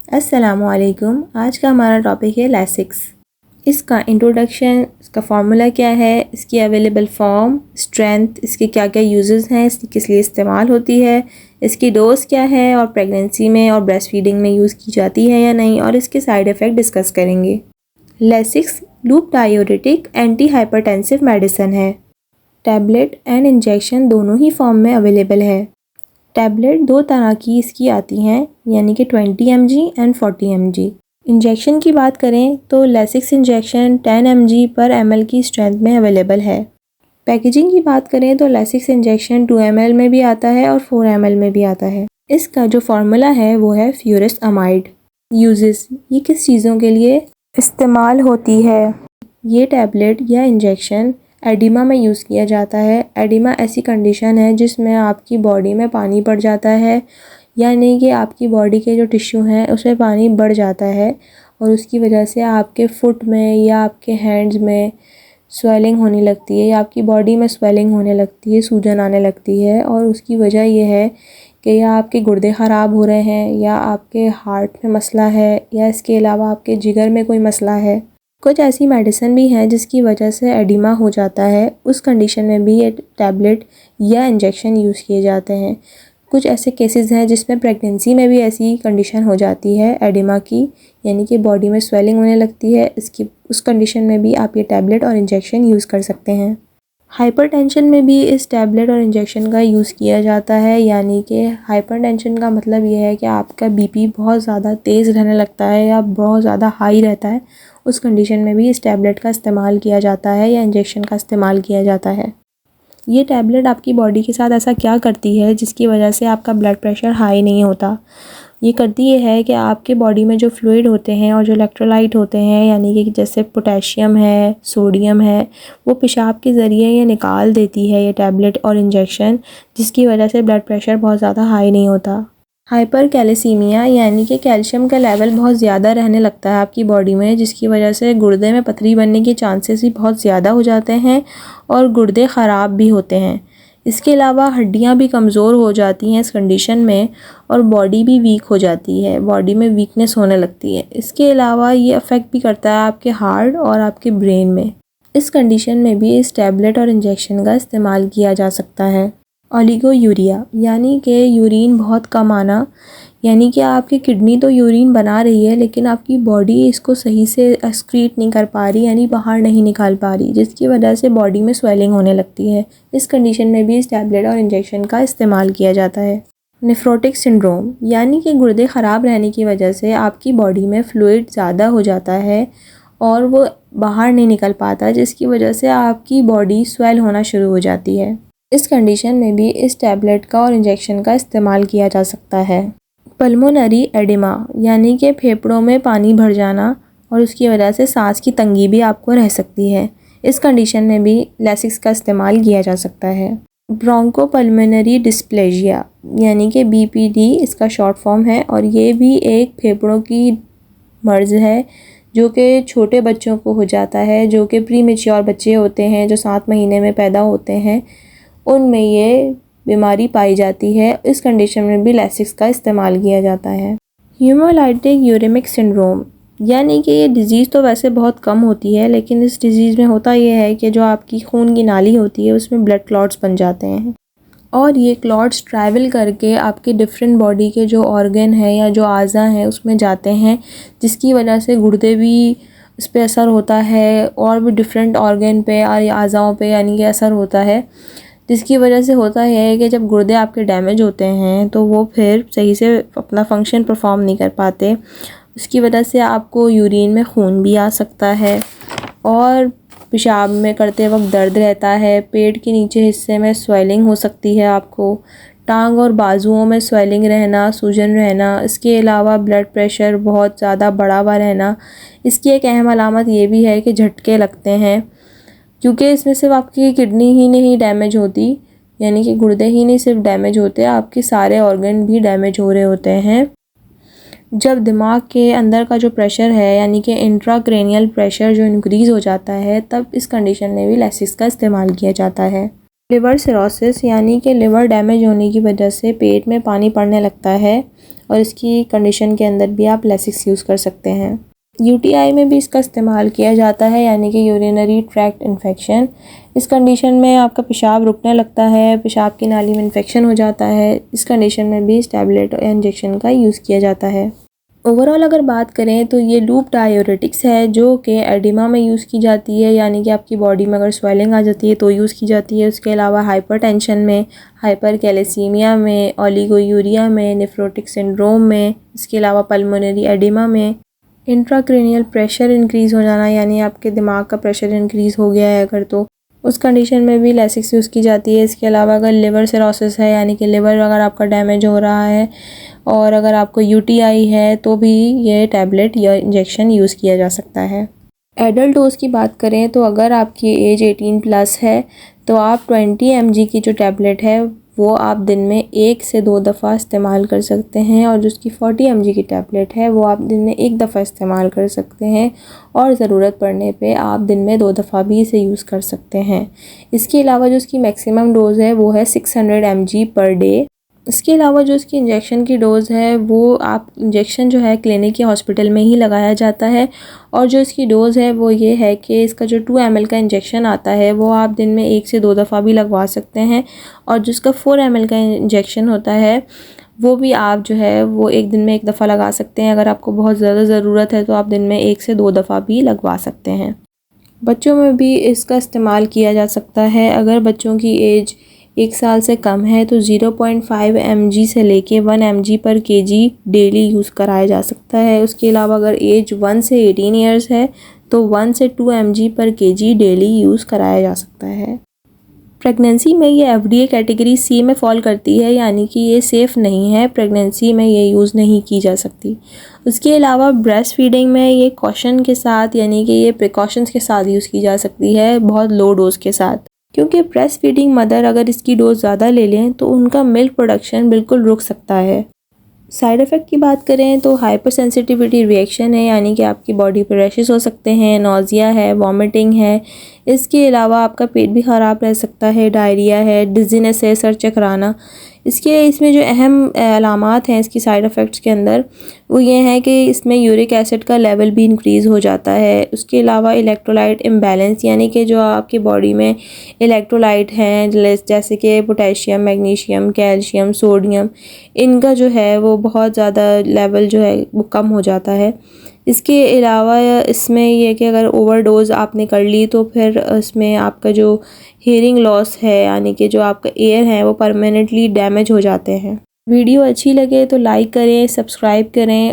अस्सलामुअलैकुम। आज का हमारा टॉपिक है लैसिक्स। इसका इंट्रोडक्शन, इसका फार्मूला क्या है, इसकी अवेलेबल फॉर्म, स्ट्रेंथ, इसके क्या क्या यूजेस हैं, इसकी किस लिए इस्तेमाल होती है, इसकी डोज क्या है और प्रेगनेंसी में और ब्रेस्ट फीडिंग में यूज़ की जाती है या नहीं, और इसके साइड इफ़ेक्ट डिस्कस करेंगे। Lasix loop diuretic anti hypertensive medicine है। टैबलेट एंड इंजेक्शन दोनों ही फॉर्म में अवेलेबल है। टैबलेट दो तरह की इसकी आती हैं, यानी कि 20 mg एंड 40 mg। इंजेक्शन की बात करें तो लैसिक्स इंजेक्शन 10 mg पर ml की स्ट्रेंथ में अवेलेबल है। पैकेजिंग की बात करें तो लैसिक्स इंजेक्शन 2 ml में भी आता है और 4 ml में भी आता है। इसका जो फार्मूला है वो है फ्यूरसअमाइड। यूजेस, ये किस चीज़ों के लिए इस्तेमाल होती है? ये टैबलेट या इंजेक्शन एडिमा में यूज़ किया जाता है। एडिमा ऐसी कंडीशन है जिसमें आपकी बॉडी में पानी बढ़ जाता है, यानी कि आपकी बॉडी के जो टिश्यू हैं उसमें पानी बढ़ जाता है और उसकी वजह से आपके फुट में या आपके हैंड्स में स्वेलिंग होने लगती है या आपकी बॉडी में स्वेलिंग होने लगती है, सूजन आने लगती है। और उसकी वजह ये है कि या आपके गुर्दे ख़राब हो रहे हैं या आपके हार्ट में मसला है या इसके अलावा आपके जिगर में कोई मसला है। कुछ ऐसी मेडिसिन भी हैं जिसकी वजह से एडिमा हो जाता है, उस कंडीशन में भी ये टैबलेट या इंजेक्शन यूज़ किए जाते हैं। कुछ ऐसे केसेस हैं जिसमें प्रेगनेंसी में भी ऐसी कंडीशन हो जाती है एडिमा की, यानी कि बॉडी में स्वेलिंग होने लगती है। उस कंडीशन में भी आप ये टैबलेट और इंजेक्शन यूज़ कर सकते हैं। हाइपरटेंशन में भी इस टैबलेट और इंजेक्शन का यूज़ किया जाता है, यानी कि हाइपरटेंशन का मतलब ये है कि आपका बीपी बहुत ज़्यादा तेज़ रहने लगता है या बहुत ज़्यादा हाई रहता है। उस कंडीशन में भी इस टैबलेट का इस्तेमाल किया जाता है या इंजेक्शन का इस्तेमाल किया जाता है। ये टैबलेट आपकी बॉडी के साथ ऐसा क्या करती है जिसकी वजह से आपका ब्लड प्रेशर हाई नहीं होता? ये करती ये है कि आपके बॉडी में जो फ्लूइड होते हैं और जो इलेक्ट्रोलाइट होते हैं, यानी कि जैसे पोटेशियम है, सोडियम है, वो पेशाब के ज़रिए ये निकाल देती है ये टैबलेट और इंजेक्शन, जिसकी वजह से ब्लड प्रेशर बहुत ज़्यादा हाई नहीं होता। हाइपर कैल्सीमिया, यानी कि कैल्शियम का लेवल बहुत ज़्यादा रहने लगता है आपकी बॉडी में, जिसकी वजह से गुर्दे में पथरी बनने के चांसेस भी बहुत ज़्यादा हो जाते हैं और गुर्दे ख़राब भी होते हैं। इसके अलावा हड्डियां भी कमज़ोर हो जाती हैं इस कंडीशन में और बॉडी भी वीक हो जाती है, बॉडी में वीकनेस होने लगती है। इसके अलावा ये अफेक्ट भी करता है आपके हार्ट और आपके ब्रेन में। इस कंडीशन में भी इस टैबलेट और इंजेक्शन का इस्तेमाल किया जा सकता है। ओलिगोयूरिया, यानी कि यूरिन बहुत कम आना, यानी कि आपकी किडनी तो यूरिन बना रही है लेकिन आपकी बॉडी इसको सही से एक्सक्रीट नहीं कर पा रही, यानी बाहर नहीं निकाल पा रही, जिसकी वजह से बॉडी में स्वेलिंग होने लगती है। इस कंडीशन में भी इस टैबलेट और इंजेक्शन का इस्तेमाल किया जाता है। नेफ्रोटिक सिंड्रोम, यानी कि गुर्दे ख़राब रहने की वजह से आपकी बॉडी में फ्लूइड ज़्यादा हो जाता है और वो बाहर नहीं निकल पाता, जिसकी वजह से आपकी बॉडी स्वेल होना शुरू हो जाती है। इस कंडीशन में भी इस टैबलेट का और इंजेक्शन का इस्तेमाल किया जा सकता है। पल्मोनरी एडिमा, यानी कि फेफड़ों में पानी भर जाना और उसकी वजह से सांस की तंगी भी आपको रह सकती है। इस कंडीशन में भी लैसिक्स का इस्तेमाल किया जा सकता है। ब्रोंकोपल्मोनरी डिस्प्लेजिया, यानी कि BPD इसका शॉर्ट फॉर्म है और ये भी एक फेफड़ों की मर्ज़ है जो कि छोटे बच्चों को हो जाता है, जो कि प्री मैच्योर बच्चे होते हैं जो 7 महीने में पैदा होते हैं, उनमें ये बीमारी पाई जाती है। इस कंडीशन में भी लैसिक्स का इस्तेमाल किया जाता है। हीमोलाइटिक यूरेमिक सिंड्रोम, यानी कि ये डिज़ीज़ तो वैसे बहुत कम होती है, लेकिन इस डिज़ीज़ में होता ये है कि जो आपकी खून की नाली होती है उसमें ब्लड क्लॉट्स बन जाते हैं और ये क्लॉट्स ट्रैवल करके आपके डिफरेंट बॉडी के जो ऑर्गन है या जो आज़ा हैं उसमें जाते हैं, जिसकी वजह से गुर्दे भी इस पे असर होता है और भी डिफरेंट ऑर्गन पे और आज़ाओं पे, यानी कि असर होता है, जिसकी वजह से होता है कि जब गुर्दे आपके डैमेज होते हैं तो वो फिर सही से अपना फंक्शन परफॉर्म नहीं कर पाते। उसकी वजह से आपको यूरिन में खून भी आ सकता है और पेशाब में करते वक्त दर्द रहता है। पेट के नीचे हिस्से में स्वेलिंग हो सकती है आपको, टांग और बाजुओं में स्वेलिंग रहना, सूजन रहना। इसके अलावा ब्लड प्रेशर बहुत ज़्यादा बढ़ा हुआ रहना। इसकी एक अहम अलामत ये भी है कि झटके लगते हैं, क्योंकि इसमें सिर्फ आपकी किडनी ही नहीं डैमेज होती, यानी कि गुर्दे ही नहीं सिर्फ डैमेज होते, आपके सारे ऑर्गन भी डैमेज हो रहे होते हैं। जब दिमाग के अंदर का जो प्रेशर है, यानी कि इंट्राक्रैनियल प्रेशर जो इंक्रीज़ हो जाता है, तब इस कंडीशन में भी लैसिक्स का इस्तेमाल किया जाता है। लिवर सिरोसिस, यानी कि लिवर डैमेज होने की वजह से पेट में पानी पड़ने लगता है और इसकी कंडीशन के अंदर भी आप लेसिक्स यूज़ कर सकते हैं। यूटीआई में भी इसका इस्तेमाल किया जाता है, यानी कि यूरिनरी ट्रैक्ट इन्फेक्शन। इस कंडीशन में आपका पेशाब रुकने लगता है, पेशाब की नाली में इन्फेक्शन हो जाता है। इस कंडीशन में भी इस टैबलेट या इंजेक्शन का यूज़ किया जाता है। ओवरऑल अगर बात करें तो ये लूप डायोरेटिक्स है जो कि एडिमा में यूज़ की जाती है, यानी कि आपकी बॉडी में अगर स्वेलिंग आ जाती है तो यूज़ की जाती है। उसके अलावा हाइपरटेंशन में, हाइपर कैलेसीमिया में, ओलिगोयूरिया में, नेफ्रोटिक सिंड्रोम में, इसके अलावा पल्मोनरी एडिमा में, इंट्राक्रेनियल प्रेशर इंक्रीज़ हो जाना, यानी आपके दिमाग का प्रेशर इंक्रीज़ हो गया है अगर, तो उस कंडीशन में भी लेसिक्स यूज़ की जाती है। इसके अलावा अगर लिवर सिरोसिस है, यानी कि लिवर अगर आपका डैमेज हो रहा है और अगर आपको यूटीआई है तो भी ये टैबलेट या इंजेक्शन यूज़ किया जा सकता है। एडल्ट डोज की बात करें तो अगर आपकी एज 18+ है तो आप 20 mg की जो टैबलेट है वो आप दिन में 1 से 2 दफ़ा इस्तेमाल कर सकते हैं, और जो उसकी 40 mg की टैबलेट है वो आप दिन में 1 दफ़ा इस्तेमाल कर सकते हैं, और ज़रूरत पड़ने पे आप दिन में 2 दफ़ा भी इसे यूज़ कर सकते हैं। इसके अलावा जो उसकी मैक्सिमम डोज़ है वो है 600 mg पर डे। इसके अलावा जो इसकी इंजेक्शन की डोज़ है वो आप इंजेक्शन जो है क्लिनिक या हॉस्पिटल में ही लगाया जाता है, और जो इसकी डोज़ है वो ये है कि इसका जो 2 ml का इंजेक्शन आता है वो आप दिन में 1 से 2 दफ़ा भी लगवा सकते हैं, और जिसका 4 ml का इंजेक्शन होता है वो भी आप जो है वो एक दिन में 1 दफ़ा लगा सकते हैं। अगर आपको बहुत ज़्यादा ज़रूरत है तो आप दिन में 1 से 2 दफ़ा भी लगवा सकते हैं। बच्चों में भी इसका इस्तेमाल किया जा सकता है। अगर बच्चों की एज 1 साल से कम है तो 0.5 mg से लेके 1 mg पर kg डेली यूज़ कराया जा सकता है। उसके अलावा अगर एज 1 से 18 ईयर्स है तो 1 से 2 mg पर kg डेली यूज़ कराया जा सकता है। प्रेगनेंसी में ये FDA कैटेगरी C में फ़ॉल करती है, यानी कि ये सेफ़ नहीं है, प्रेगनेंसी में ये यूज़ नहीं की जा सकती। उसके अलावा ब्रेस्ट फीडिंग में ये कॉशन के साथ, यानी कि ये प्रिकॉशंस के साथ यूज़ की जा सकती है, बहुत लो डोज़ के साथ, क्योंकि ब्रेस्ट फीडिंग मदर अगर इसकी डोज़ ज़्यादा ले लें तो उनका मिल्क प्रोडक्शन बिल्कुल रुक सकता है। साइड इफ़ेक्ट की बात करें तो हाइपर सेंसिटिविटी रिएक्शन है, यानी कि आपकी बॉडी पर रैशेस हो सकते हैं, नौजिया है, वॉमिटिंग है। इसके अलावा आपका पेट भी ख़राब रह सकता है, डायरिया है, डिज़ीनेस है, सर चकराना। इसमें जो अहम अलामात हैं इसकी साइड इफ़ेक्ट्स के अंदर वो ये हैं कि इसमें यूरिक एसिड का लेवल भी इंक्रीज़ हो जाता है। उसके अलावा इलेक्ट्रोलाइट इम्बैलेंस, यानी कि जो आपकी बॉडी में इलेक्ट्रोलाइट हैं जैसे कि पोटेशियम, मैग्नीशियम, कैल्शियम, सोडियम, इनका जो है वो बहुत ज़्यादा लेवल जो है वो कम हो जाता है। इसके अलावा इसमें ये कि अगर ओवरडोज़ आपने कर ली तो फिर इसमें आपका जो हियरिंग लॉस है, यानी कि जो आपका ईयर है वो परमानेंटली डैमेज हो जाते हैं। वीडियो अच्छी लगे तो लाइक करें, सब्सक्राइब करें।